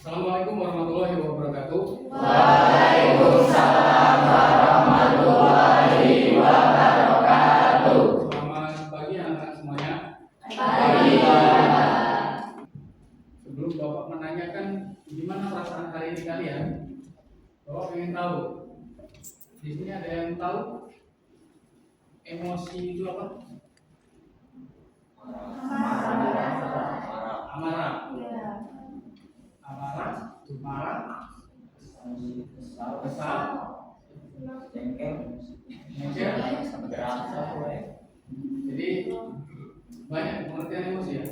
Assalamualaikum warahmatullahi wabarakatuh. Waalaikumsalam warahmatullahi wabarakatuh. Selamat pagi anak-anak semuanya. Pagi. Sebelum Bapak menanyakan gimana perasaan hari ini kalian, Bapak ingin tahu. Di sini ada yang tahu emosi itu apa? Amarah. Amarah, marah, kesal, jengkel. Jadi banyak pengertian emosi ya.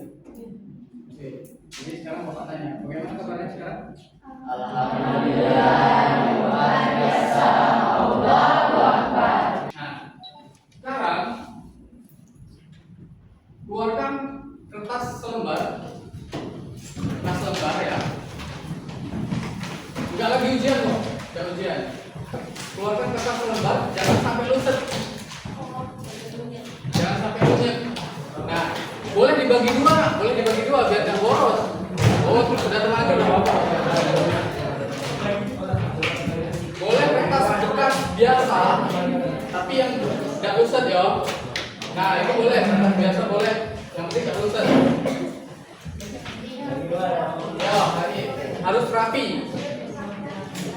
Oke. Jadi sekarang Bapak tanya, bagaimana kabarnya sekarang? Alhamdulillah, luar biasa. Allahu Akbar. Nah, sekarang keluarkan kertas selembar ya. Enggak lagi ujian loh, enggak ujian. Keluarkan kertas selembar, jangan sampai luset. Jangan sampai luset. Nah, boleh dibagi dua biar nggak boros. Oh, sudah tenang aja Bapak. Boleh kertas bekas biasa, tapi yang nggak luset ya. Nah, itu boleh kertas biasa boleh, yang penting nggak luset. Ya, ini harus rapi.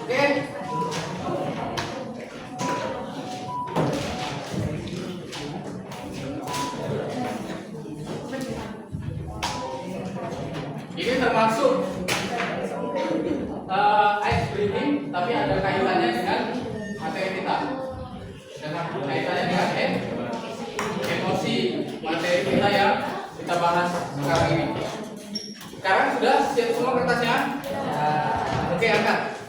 Oke. Ini termasuk ice breathing, tapi ada kaitannya dengan materi kita. Dengan kaitannya dengan emosi materi kita yang kita bahas sekarang ini. Sekarang sudah siap semua kertasnya? Oke, angkat.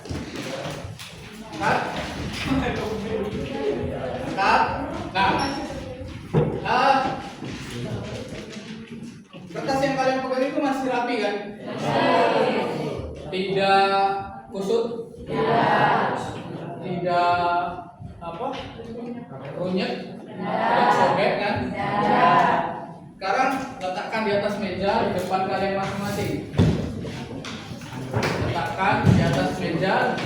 Angkat. Nah, kertas yang kalian pegang itu masih rapi kan? Tidak kusut? Tidak apa? Runyek? Tidak sobek kan? Sekarang letakkan di atas meja di depan kalian masing-masing. Letakkan di atas meja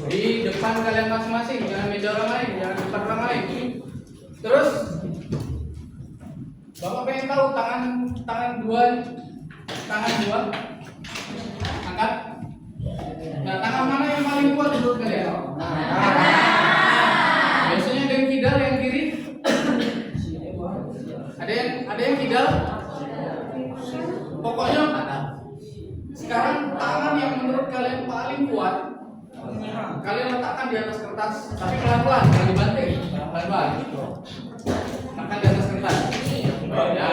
di depan kalian masing-masing, jangan meja orang lain, jangan depan orang lain. Terus Bapak pengen tahu tangan dua angkat. Nah, tangan mana yang paling kuat menurut kalian? Biasanya ada yang kidal, yang kiri. Ada yang kidal. Pokoknya sekarang tangan yang menurut kalian paling kuat kalian letakkan di atas kertas, tapi pelan-pelan, jangan dibanting, pelan-pelan. Letakkan di atas kertas. Ya,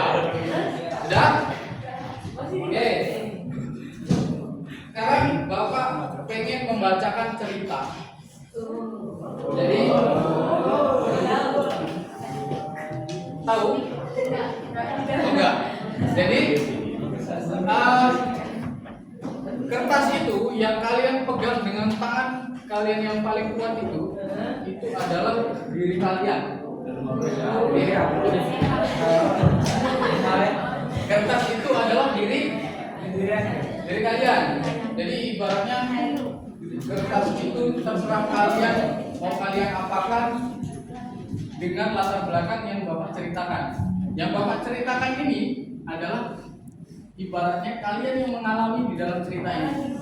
sudah. Oke. Sekarang Bapak pengen membacakan cerita. Jadi tahu? Enggak. Jadi kertas itu yang kalian pegang dengan tangan kalian yang paling kuat itu adalah diri kalian. Kertas itu adalah diri kalian. Jadi ibaratnya kertas itu terserah kalian mau kalian apakan dengan latar belakang yang Bapak ceritakan. Yang Bapak ceritakan ini adalah ibaratnya kalian yang mengalami di dalam cerita ini.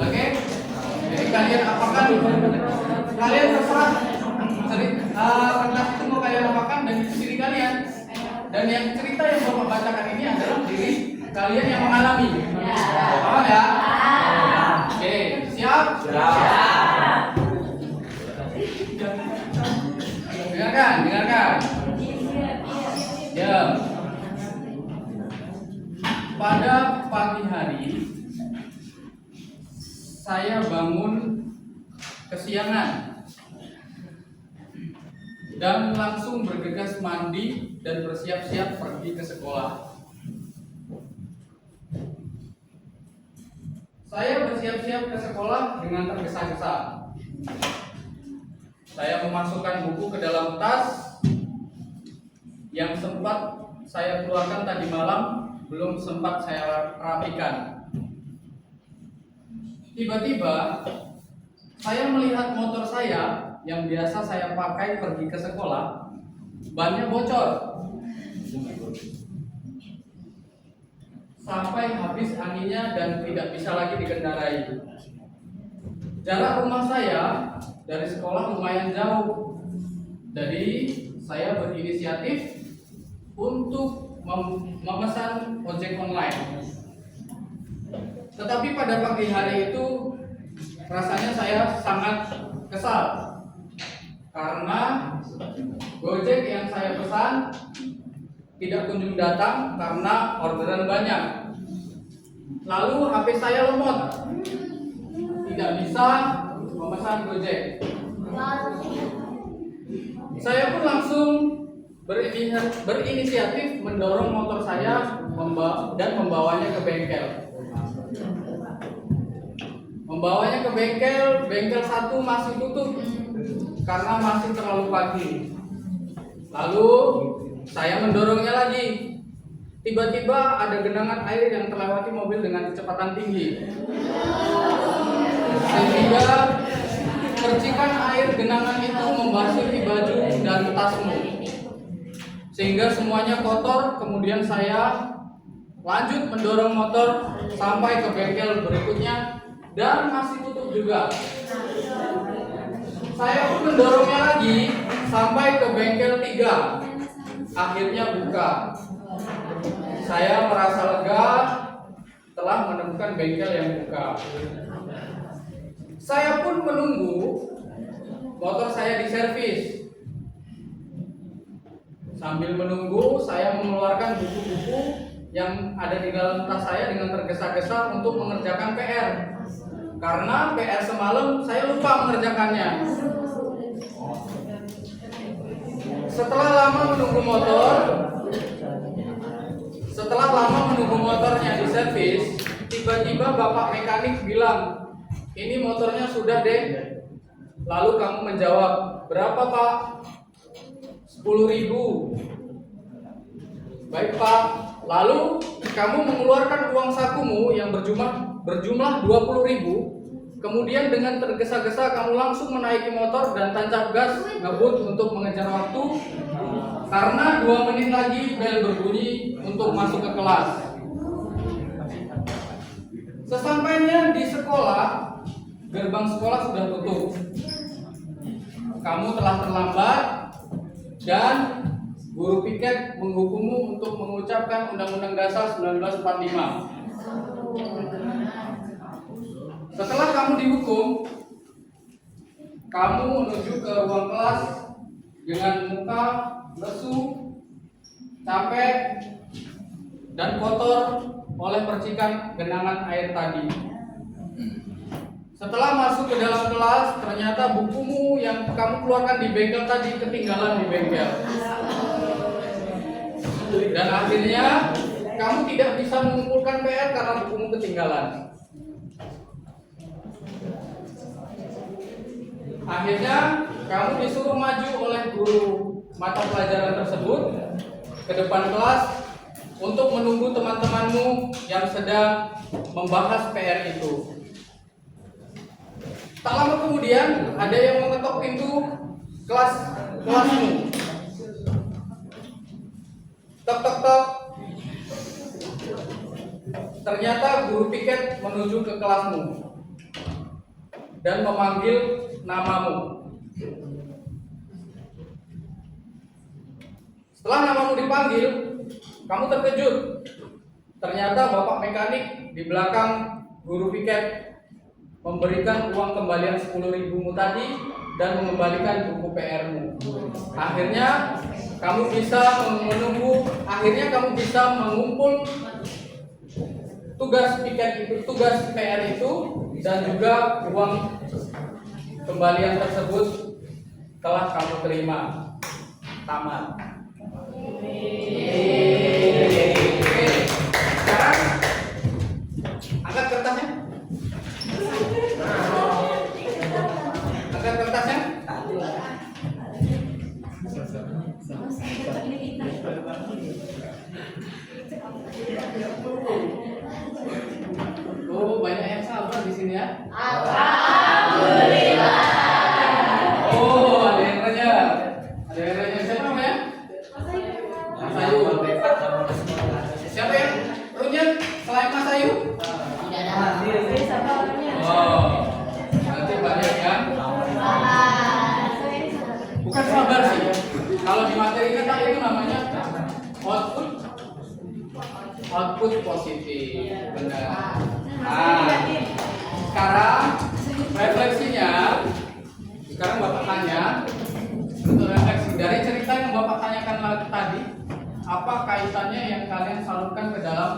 Oke? Jadi kalian apakan, kalian terserah kertas itu mau kalian apakan dan itu diri kalian. Dan yang cerita yang Bapak bacakan ini adalah diri kalian yang mengalami. Paham ya? Oke, siap? Siap. Dengarkan. Ya. Pada pagi hari saya bangun kesiangan dan langsung bergegas mandi dan bersiap-siap pergi ke sekolah. Saya bersiap-siap ke sekolah dengan tergesa-gesa. Saya memasukkan buku ke dalam tas yang sempat saya keluarkan tadi malam, belum sempat saya rapikan. tiba-tiba saya melihat motor saya yang biasa saya pakai pergi ke sekolah, bannya bocor sampai habis anginnya dan tidak bisa lagi dikendarai. Jarak rumah saya dari sekolah lumayan jauh, jadi saya berinisiatif untuk memesan ojek online. Tetapi pada pagi hari itu rasanya saya sangat kesal karena Gojek yang saya pesan tidak kunjung datang karena orderan banyak. Lalu HP saya lemot, tidak bisa memesan Gojek. Saya pun langsung berinisiatif mendorong motor saya dan membawanya ke bengkel. Membawanya ke bengkel satu masih tutup karena masih terlalu pagi. Lalu saya mendorongnya lagi. Tiba-tiba ada genangan air yang terlewati mobil dengan kecepatan tinggi, sehingga percikan air genangan itu membasuhi baju dan tasmu, sehingga semuanya kotor. Kemudian saya lanjut mendorong motor sampai ke bengkel berikutnya dan masih tutup juga. Saya pun mendorongnya lagi sampai ke bengkel 3. Akhirnya buka. Saya merasa lega telah menemukan bengkel yang buka. Saya pun menunggu motor saya diservis. Sambil menunggu, saya mengeluarkan buku-buku yang ada di dalam tas saya dengan tergesa-gesa untuk mengerjakan PR. Karena PR semalam saya lupa mengerjakannya. Setelah lama menunggu motornya diservis, tiba-tiba bapak mekanik bilang, "Ini motornya sudah deh." Lalu kamu menjawab, "Berapa Pak?" 10.000. Baik Pak. Lalu kamu mengeluarkan uang sakumu yang berjumlah 20.000. Kemudian dengan tergesa-gesa kamu langsung menaiki motor dan tancap gas ngebut untuk mengejar waktu, karena 2 menit lagi bel berbunyi untuk masuk ke kelas. Sesampainya di sekolah, gerbang sekolah sudah tutup. Kamu telah terlambat dan guru piket menghukummu untuk mengucapkan Undang-Undang Dasar 1945. Setelah kamu dihukum, kamu menuju ke ruang kelas dengan muka lesu, capek, dan kotor oleh percikan genangan air tadi. Setelah masuk ke dalam kelas, ternyata bukumu yang kamu keluarkan di bengkel tadi ketinggalan di bengkel. Dan akhirnya kamu tidak bisa mengumpulkan PR karena bukumu ketinggalan. Akhirnya kamu disuruh maju oleh guru mata pelajaran tersebut ke depan kelas untuk menunggu teman-temanmu yang sedang membahas PR itu. Tak lama kemudian ada yang mengetok pintu kelasmu. Tok tok tok. Ternyata guru piket menuju ke kelasmu dan memanggil namamu. Setelah namamu dipanggil, kamu terkejut. Ternyata bapak mekanik di belakang guru piket memberikan uang kembalian 10.000 tadi dan mengembalikan buku PR-mu. Akhirnya kamu bisa mengumpul tugas PR itu dan juga uang kembalian tersebut telah kamu terima. Tamat. Oke, sekarang angkat kertasnya. Angkat kertasnya. Oh, banyak yang sabar di sini ya. ya? Alhamdulillah. Oh, ada yang nanya. Ada yang nanya. Siapa namanya? Mas Ayu. Siapa yang punya selain Mas Ayu? Oh, nanti banyak ya. Bukan sabar sih. Kalau di materi kita itu namanya output positif. Benar. Nah, sekarang refleksinya. Sekarang Bapak tanya untuk refleksi dari cerita yang Bapak tanyakan tadi, apa kaitannya yang kalian salurkan ke dalam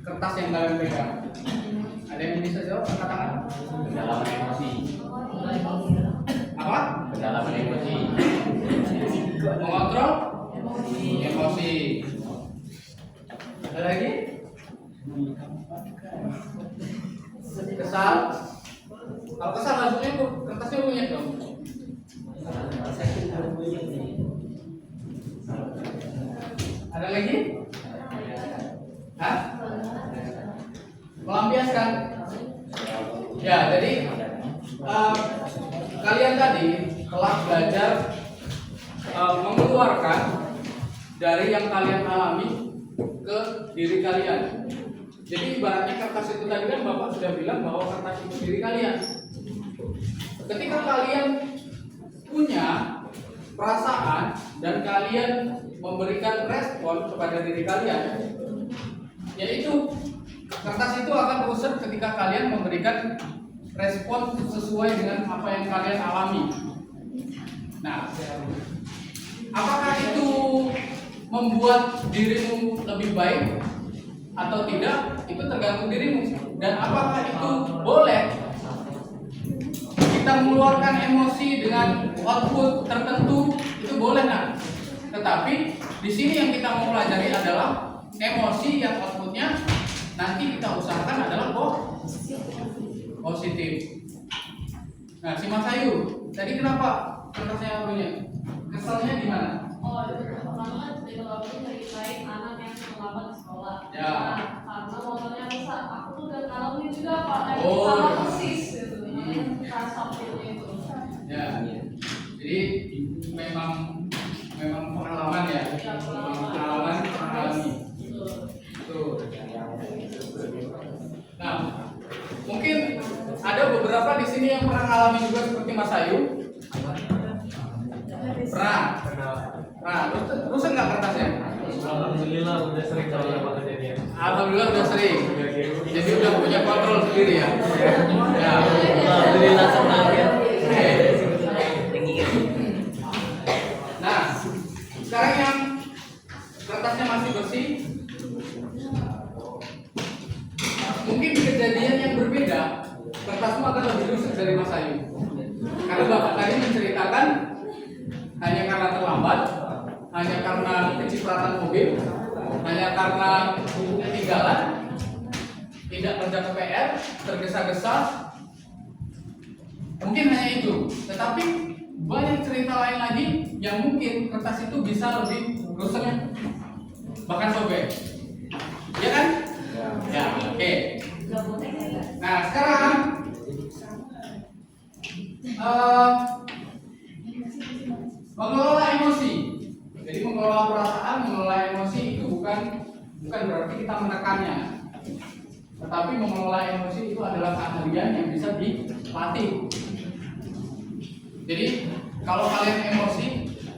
kertas yang kalian pegang? Ada yang bisa jawab? Angkat tangan. Kedalaman emosi. Apa? Kedalaman emosi. Mengontrol emosi. Ada lagi? Kesal. Kalau kesal maksudnya kertasnya punya dong. Ada lagi? Hah? Melampiaskan. Ya, jadi kalian tadi telah belajar mengeluarkan dari yang kalian alami ke diri kalian. Jadi ibaratnya kertas itu tadi kan Bapak sudah bilang bahwa kertas itu diri kalian. Ketika kalian punya perasaan dan kalian memberikan respon kepada diri kalian, yaitu kertas itu akan rusak ketika kalian memberikan respon sesuai dengan apa yang kalian alami. Nah, apakah itu membuat dirimu lebih baik atau tidak? Itu tergantung dirimu. Dan apakah itu boleh kita mengeluarkan emosi dengan output tertentu? Itu boleh, nah. Tetapi di sini yang kita mau pelajari adalah emosi yang outputnya nanti kita usahakan adalah positif. Nah, si Mas Ayu, tadi kenapa kertasnya punya? Kesalnya di mana? Oh, pertama kalau aku ceritain anak yang terlambat di sekolah. Ya. Nah, karena motornya rusak, aku tuh udah ngalamin juga Pak. Kayak Oh. sama persis gitu. Rasa feelnya itu. Ya. Jadi memang pengalaman ya. Ya, Pengalaman mengalami. Tuh. Nah, mungkin ada beberapa di sini yang pernah mengalami juga seperti Mas Ayu. Pernah. Rusak nggak kertasnya? Alhamdulillah udah sering kali apa kejadian. Alhamdulillah udah sering. Jadi udah punya kontrol sendiri ya. Ya. Alhamdulillah senang ya. Oke. Nah, sekarang yang kertasnya masih bersih, mungkin di kejadian yang berbeda, kertasmu akan lebih rusak dari Mas Ayu. Karena Bapak tadi menceritakan hanya karena terlambat, hanya karena kecipratan mobil, hanya karena ketinggalan, tidak kerja PR, tergesa-gesa. Mungkin hanya itu. Tetapi banyak cerita lain lagi yang mungkin kertas itu bisa lebih rusaknya, bahkan sobek. Ya kan? Ya, oke. Nah, sekarang mengelola emosi. Jadi mengelola perasaan, mengelola emosi itu bukan berarti kita menekannya. Tetapi mengelola emosi itu adalah keahlian yang bisa dilatih. Jadi kalau kalian emosi,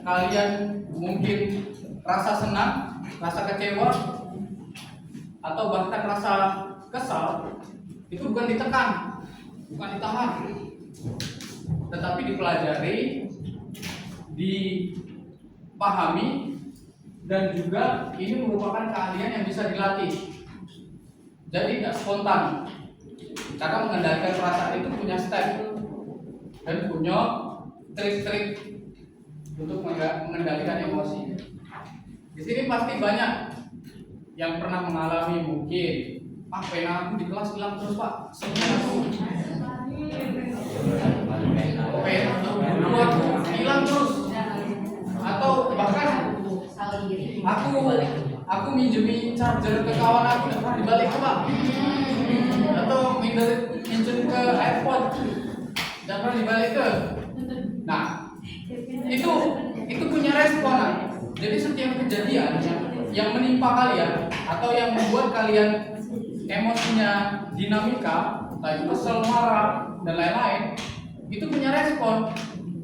kalian mungkin rasa senang, rasa kecewa, atau bahkan rasa kesal, itu bukan ditekan, bukan ditahan, tetapi dipelajari, dipahami, dan juga ini merupakan keahlian yang bisa dilatih. Jadi tidak spontan, karena mengendalikan perasaan itu punya step dan punya trik-trik untuk mengendalikan emosi. Di sini pasti banyak yang pernah mengalami, mungkin pena aku di kelas hilang terus Pak, semuanya aku pena aku hilang terus, atau bahkan aku minjemin charger ke kawan aku dan dibalik Pak, atau incun ke airport dan pernah dibalik ke. Nah, itu punya respon. Jadi setiap kejadian yang menimpa kalian atau yang membuat kalian emosinya dinamika, entah kesel, marah dan lain-lain, itu punya respon.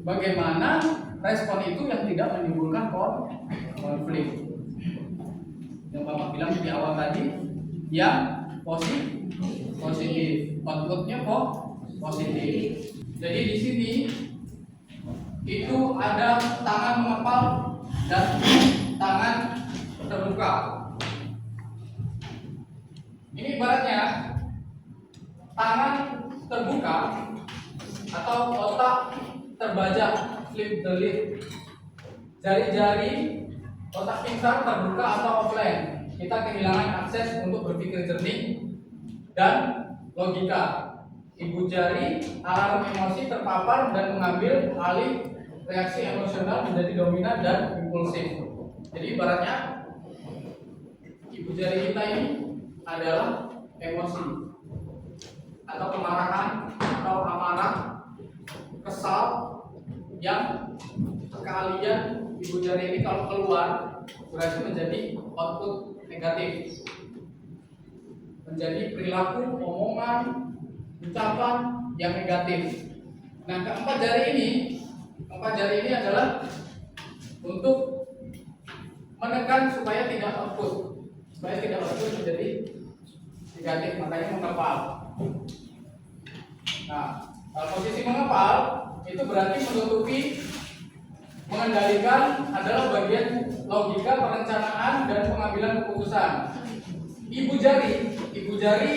Bagaimana respon itu yang tidak menimbulkan konflik? Yang Bapak bilang di awal tadi, yang positif, outputnya positif. Jadi di sini itu ada tangan mengepal dan tangan terbuka. Ini ibaratnya tangan terbuka atau otak terbajak, flip the lid. Jari-jari otak pintar terbuka atau offline. Kita kehilangan akses untuk berpikir jernih dan logika. Ibu jari alarm emosi terpapar dan mengambil alih reaksi emosional menjadi dominan dan impulsif. Jadi ibaratnya ibu jari kita ini adalah emosi atau kemarahan atau amarah, kesal yang sekalian ibu jari ini kalau keluar berarti menjadi output negatif, menjadi perilaku, omongan, ucapan yang negatif. Nah, keempat jari ini adalah untuk menekan supaya tidak output menjadi negatif, makanya mengepal. Nah, posisi mengepal itu berarti menutupi, mengendalikan adalah bagian logika, perencanaan dan pengambilan keputusan. Ibu jari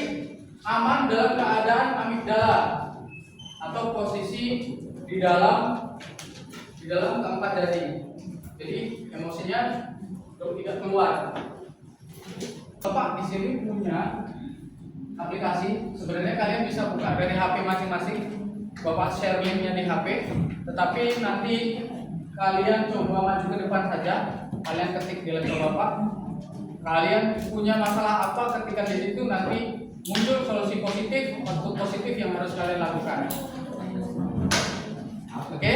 aman dalam keadaan amigdala atau posisi di dalam keempat jari. Jadi emosinya tidak keluar. Bapak di sini punya aplikasi. Sebenarnya kalian bisa buka dari HP masing-masing. Bapak share linknya di HP. Tetapi nanti kalian coba maju ke depan saja. Kalian ketik di laptop Bapak. Kalian punya masalah apa ketika di situ nanti muncul solusi positif, output positif yang harus kalian lakukan. Oke?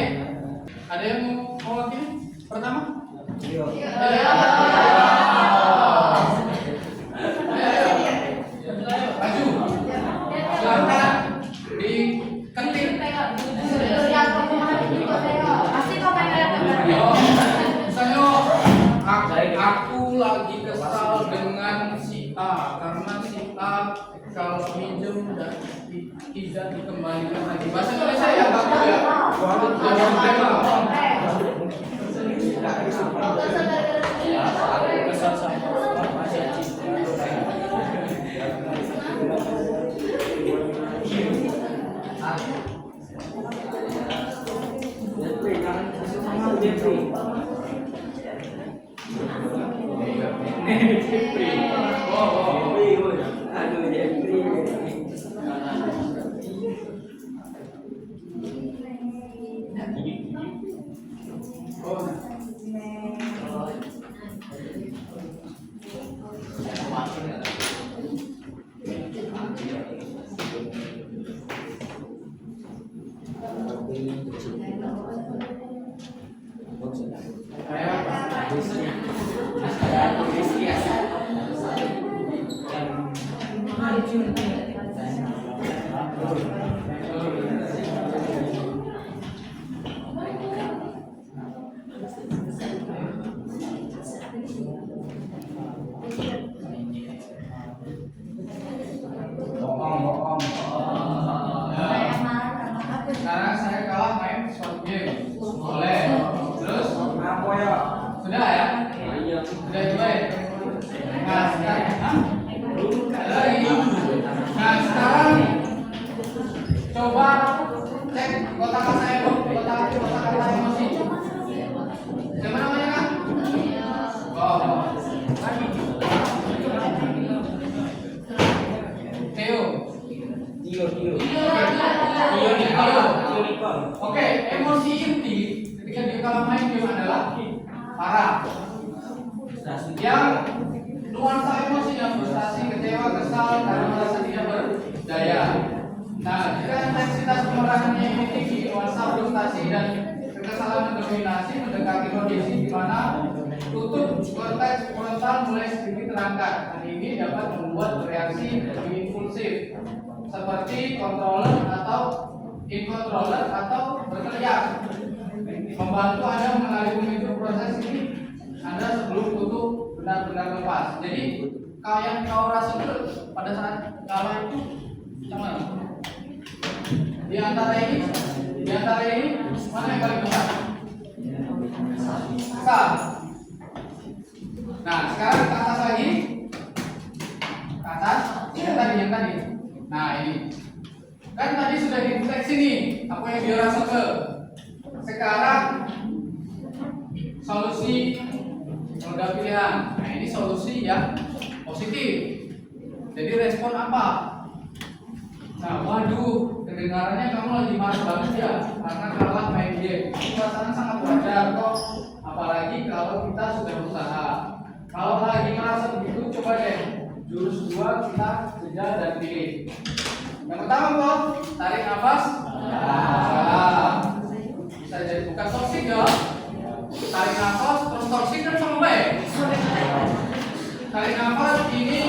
Ada yang mau lagi? Pertama? Maju. Silakan diketik. Misalnya aku lagi kesal dengan si A karena si A kalau pinjam dan tidak dikembalikan lagi. Bahasa Indonesia ya bagus ya. Sekarang saya kalah main short game. Boleh. Terus? Sudah ya? Sudah juga ya? Nah sekarang coba cek kotak kata emosi. Siapa namanya kan? Theo. Oke, emosi inti ketika dia kalah main game adalah marah. Yang nuansa emosinya frustasi, kecewa, kesal karena merasa tidak berdaya. Nah, jika intensitas kemarahannya ini tinggi, nuansa frustasi dan kekesalan mendominasi mendekati kondisi di mana tutup korteks frontal mulai sedikit terangkat. Dan ini dapat membuat bereaksi lebih impulsif, seperti controller atau incontroller atau berteriak. Membantu Anda mengenali pemicu proses ini Anda sebelum tutup benar-benar lepas. Jadi kalau yang kau rasa itu pada saat kalah itu macam mana? Di antara ini mana yang paling besar? Besar. Nah, sekarang ke atas lagi. Ke atas, yang tadi. Nah, ini. Kan tadi sudah dideteksi nih apa yang dia rasa ke. Sekarang solusi roda pilihan. Nah, ini solusi yang positif. Jadi respon apa? Nah, waduh, kedengarannya kamu lagi marah banget ya karena kalah main game. Itu perasaan sangat wajar kok. Apalagi kalau kita sudah berusaha. Kalau lagi merasa begitu, coba deh jurus 2 kita jeda dan pilih. Yang pertama kok, tarik nafas. Nah, bisa jadi bukan toksik ya. Tarik nafas terus toksik kan sama baik. Tarik nafas ini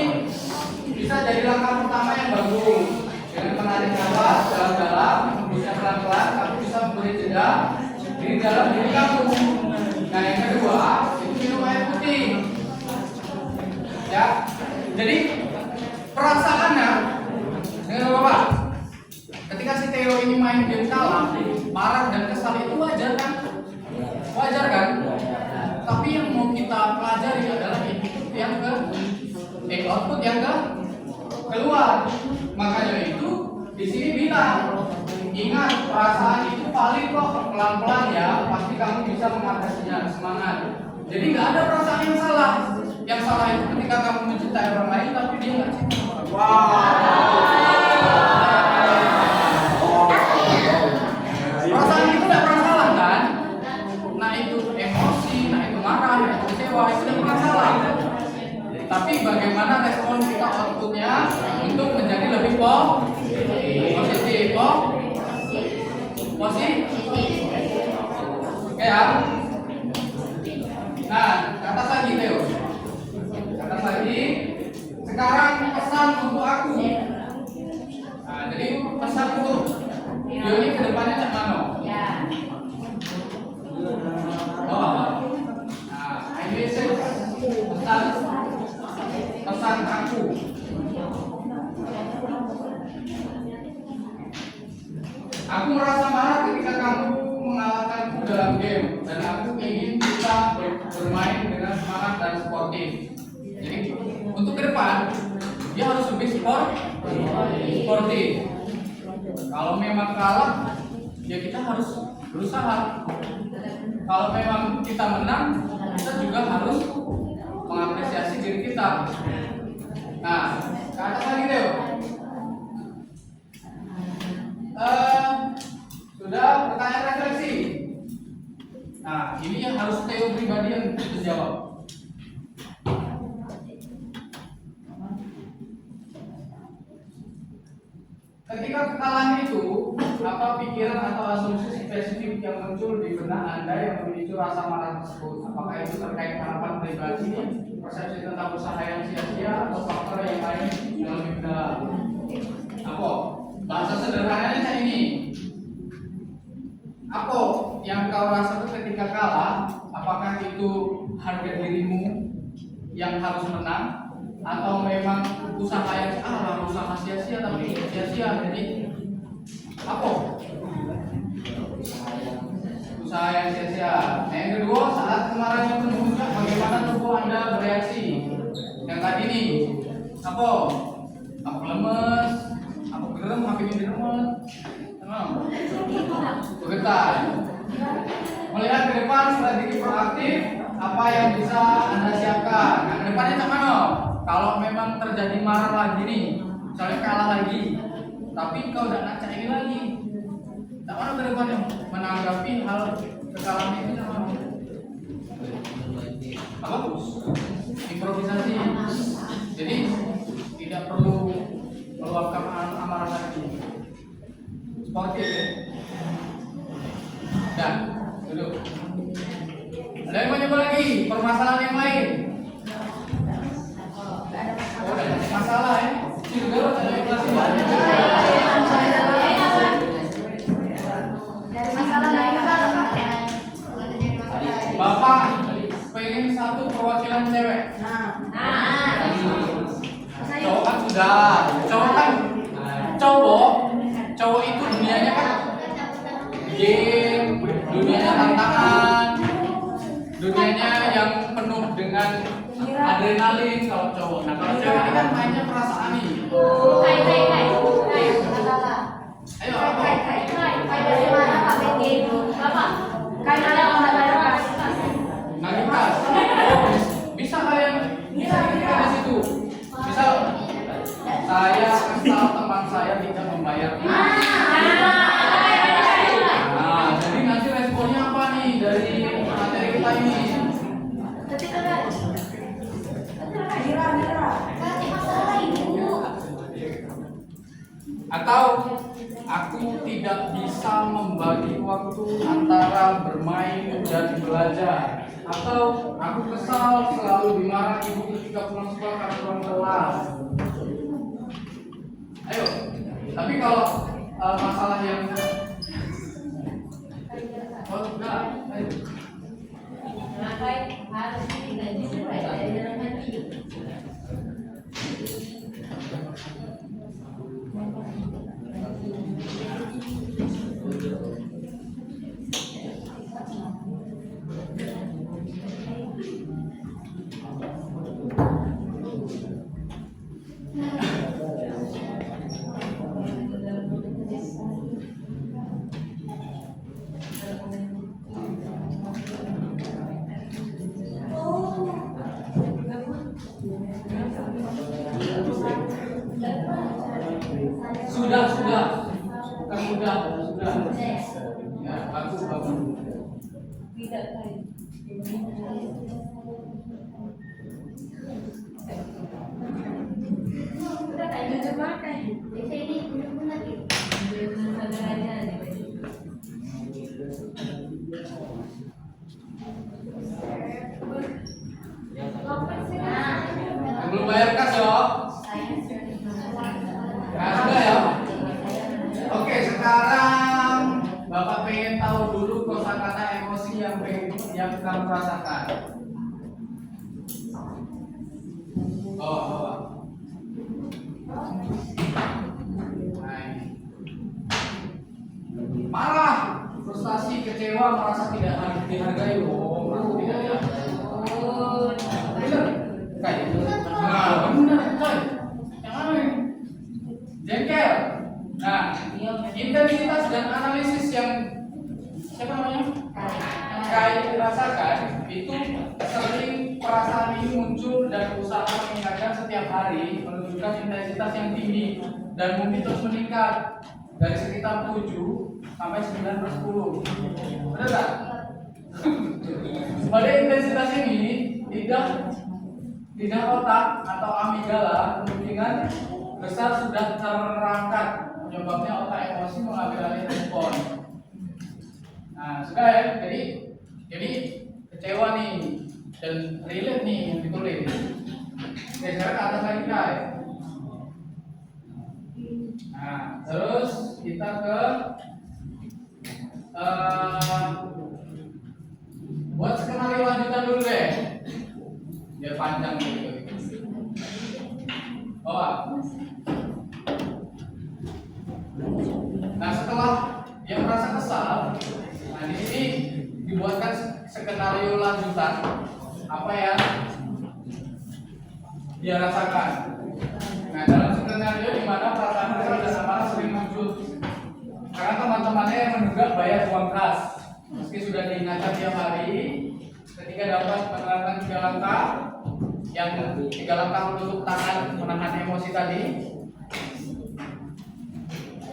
bisa jadi langkah pertama yang bagus. Dengan menarik nafas dalam-dalam, bisa pelan-pelan, kamu bisa memberi jeda di dalam diri kamu. Nah, yang kedua itu minum air putih. Ya, jadi perasaannya dengan Bapak, ketika si Theo ini main game kalah, marah dan kesal itu wajar kan? Wajar kan? Tapi yang mau kita pelajari adalah input yang output yang keluar. Makanya itu di sini bilang, ingat perasaan itu paling kok pelan-pelan ya, pasti kamu bisa mengatasinya. Semangat. Jadi nggak ada perasaan yang salah. Yang salah itu ketika kamu mencintai orang lain tapi dia nggak cinta. Perasaan itu nggak pernah salah kan? Nah itu emosi, nah itu marah, nah itu kecewa, itu tidak pernah salah. Tapi bagaimana respon kita outputnya untuk menjadi lebih positif, oke ya. Nah, ke atas lagi Theo. Ke atas lagi. Sekarang pesan untuk aku. Nah, jadi pesan untuk Dio ini ke depannya cak mano. Oh. Nah, ini pesan aku. Aku merasa marah ketika kamu mengalahkanku dalam game dan aku ingin kita bermain dengan semangat dan sportif. Jadi untuk ke depan dia harus lebih sportif. Kalau memang kalah, ya kita harus berusaha. Kalau memang kita menang, kita juga harus mengapresiasi diri kita. Nah, ke atas lagi Theo. Sudah pertanyaan refleksi. Nah, ini yang harus Theo pribadi yang menjawab. Ketika kekalahan itu, apa pikiran atau asumsi spesifik yang muncul di benak Anda yang memicu rasa marah tersebut? Apakah itu terkait harapan pribadi, persepsi tentang usaha yang sia-sia, atau faktor yang lain yang lebih dalam? Apa? Bahasa sederhananya kayak ini. Apa yang kau rasakan ketika kalah? Apakah itu harga dirimu yang harus menang? Atau memang usaha yang usaha sia-sia tapi sia-sia, jadi apa? Usaha yang sia-sia. Yang kedua, saat kemarahan itu memuncak, bagaimana tubuh Anda bereaksi? Yang tadi nih, apa? Aku lemes, aku gerem, aku ini geremet, bergetar. Melihat ke depan strategi proaktif, apa yang bisa Anda siapkan? Nah, ke depannya cak mana? Kalau memang terjadi marah lagi nih, misalnya kalah lagi, tapi kau udah ngacak ini lagi, tak mana ke depannya menanggapi hal kekalahan ini sama apa? Improvisasi. Jadi tidak perlu meluapkan amarah lagi. sportif ya. Nah, duduk. Ada yang mau nyoba lagi? Permasalahan yang lain? Oh, ada masalah ya? Ini juga ada yang kelas ini. Bapak pengen satu perwakilan cewek. Cowok kan sudah. Cowok itu dunianya kan game, dunianya tantangan, dunianya yang penuh dengan adrenalin kalau cowok. Nah kalau cewek ini kan mainnya perasaan nih. Ayo apa? Nagihkas. Bisa kalian bisa di situ. Misal saya kesal teman saya tidak membayar. Nah, jadi nanti responnya apa nih dari materi kita ini? Atau aku tidak bisa membagi waktu antara bermain dan belajar. Atau aku kesal selalu dimarahi ibu ketika pulang sekolah karena kurang kelas. Ayo, tapi kalau masalah yang enggak, ayo. Sudah. Ya, bagus. Belum bayar kas ya? Nah, sudah ya. Oke, sekarang Bapak pengen tahu dulu kosakata emosi yang kamu rasakan. Oh, Bapak. Marah, frustasi, kecewa, merasa tidak dihargai. Oh, merasa tidak dihargai. Bener? Kayak gitu. Nah, bener, coy. Yang mana nih? Jengkel. Nah, intensitas dan analisis yang siapa namanya? Kayak dirasakan itu sering perasaan ini muncul dan usaha meningkatkan setiap hari menunjukkan intensitas yang tinggi dan mungkin terus meningkat dari sekitar 7 sampai 9/10. Benar tak? Pada intensitas ini tidak otak atau amigdala kemungkinan besar sudah terangkat, penyebabnya otak emosi mengambil alih respon. Nah, sudah ya. Jadi kecewa nih dan relate nih yang ditulis. Oke, sekarang ke atas lagi guys. Nah, terus kita ke buat skenario lanjutan dulu deh, biar panjang gitu. Nah, setelah dia merasa kesal, nah di sini dibuatkan skenario lanjutan apa yang dia rasakan. Nah, dalam skenario di mana perasaan kesal dan amarah sering muncul karena teman-temannya yang menduga bayar uang kas, meski sudah diingatkan tiap hari. Ketika dapat menerapkan 3 langkah, yang 3 langkah untuk tahan menahan emosi tadi.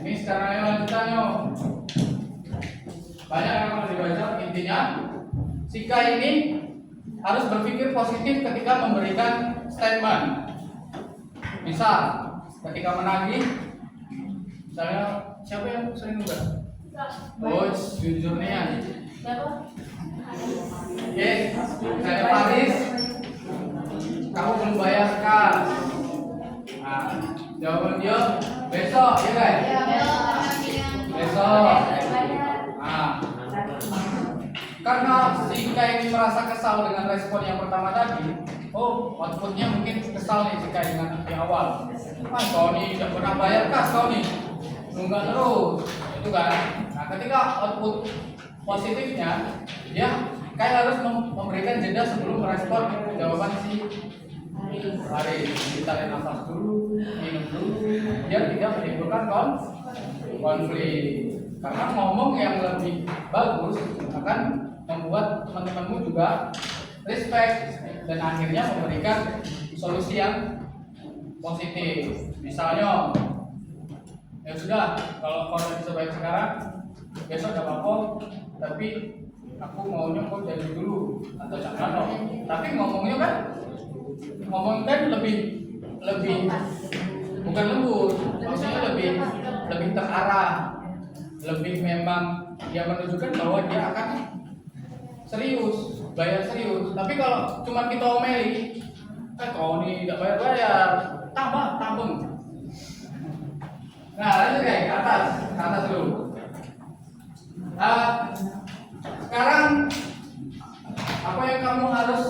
Ini skenario lanjutannya. Banyak yang harus dibaca. Intinya, si K ini harus berpikir positif ketika memberikan statement. Misal, ketika menagih, misalnya Siapa yang sering nunggak? Oh, jujurnya. Oke, saya Faris. Kamu belum bayar kas. Nah, jawaban dia besok, ya guys. Besok. Nah, karena si Ika ini merasa kesal dengan respon yang pertama tadi, oh outputnya mungkin kesal nih si Ika dengan yang awal. Ah, kau nih tidak pernah bayar kas kau nih, nunggak terus, itu kan. Nah, ketika output positifnya, dia kayak harus memberikan jeda sebelum merespon jawaban si Haris. Kita tarik nafas dulu, minum dulu, biar tidak menimbulkan konflik. Karena ngomong yang lebih bagus akan membuat teman-temanmu juga respect dan akhirnya memberikan solusi yang positif. Misalnya, ya sudah, kalau kau udah bisa bayar sekarang, besok gak apa-apa, tapi aku maunya kau jadi dulu atau jangan dong. Tapi ngomongnya kan lebih bukan lembut, maksudnya lebih terarah, lebih memang dia menunjukkan bahwa dia akan serius, bayar serius. Tapi kalau cuma kita omeli, kau ini tidak bayar, tambeng. Nah, lanjut guys, ke atas dulu. Sekarang apa yang kamu harus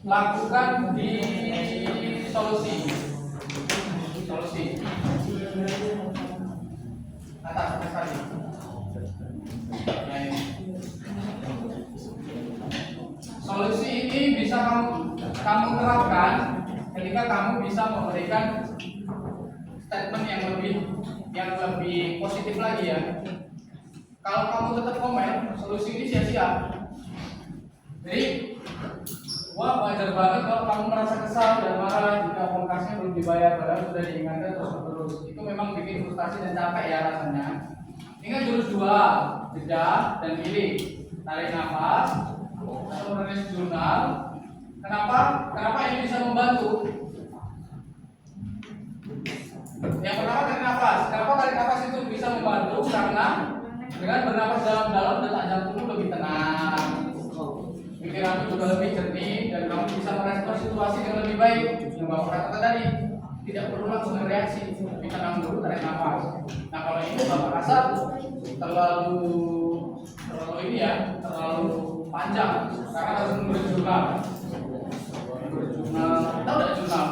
lakukan di solusi? Atas tadi. Nah, ini. Solusi ini bisa kamu terapkan ketika kamu bisa memberikan statement yang lebih positif lagi ya. Kalau kamu tetap komen, solusi ini sia-sia. Jadi, wah wajar banget kalau kamu merasa kesal dan marah jika pungkasnya belum dibayar padahal sudah diingatkan terus. Itu memang bikin frustasi dan capek ya rasanya. Ingat jurus 2, jeda dan pilih. Tarik nafas atau menulis jurnal. Kenapa ini bisa membantu? Yang pertama tarik nafas. Kenapa tarik nafas itu bisa membantu? Karena dengan bernapas dalam-dalam detak jantungmu lebih tenang, pikiranmu juga lebih jernih dan kamu bisa merespon situasi dengan lebih baik. Yang bapak katakan tadi, tidak perlu langsung bereaksi, tapi tenang dulu, tarik nafas. Nah kalau ini bapak rasa terlalu panjang, karena harus menulis jurnal. Tahu tidak jurnal?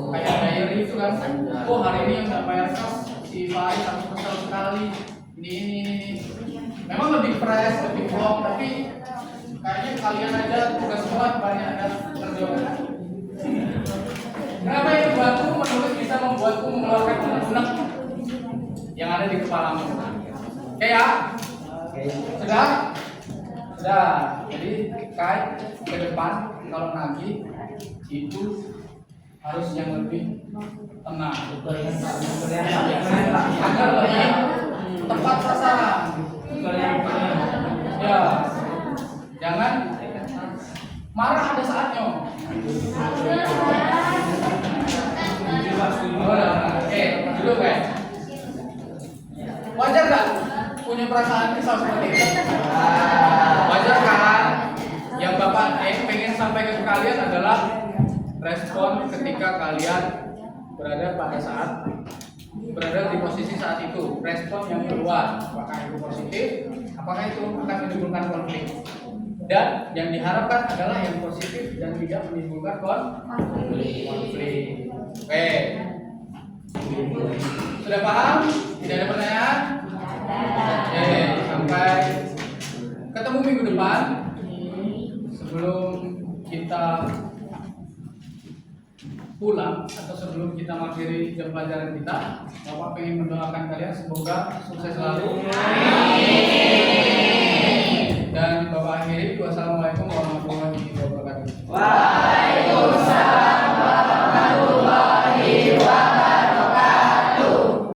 Kayak diary itu kan, oh hari ini yang nggak bayar kas si Faris aku kesal sekali. Ini memang lebih fresh, lebih vlog, tapi kayaknya kalian aja tugas sekolah banyak ada kerjaan. Kenapa ini membantu menulis bisa membuatku mengeluarkan unek-unek yang ada di kepalamu? Oke ya? Sudah? Jadi kait ke depan kalau nagih itu harus yang lebih tenang agar lebih tepat sasaran. Ya, jangan marah ada saatnya. Oke, dulu guys. Wajar nggak punya perasaan kesal seperti itu? Wajar kan? Yang bapak pengen sampaikan ke kalian adalah respon ketika kalian berada di posisi saat itu, respon yang keluar, apakah itu positif, apakah itu akan menimbulkan konflik. Dan yang diharapkan adalah yang positif dan tidak menimbulkan konflik. Oke, sudah paham? Tidak ada pertanyaan? Oke, sampai ketemu minggu depan. Sebelum kita pulang atau sebelum kita mengakhiri jam pelajaran kita, Bapak pengen mendoakan kalian semoga sukses selalu. Dan Bapak akhiri, wassalamualaikum warahmatullahi wabarakatuh.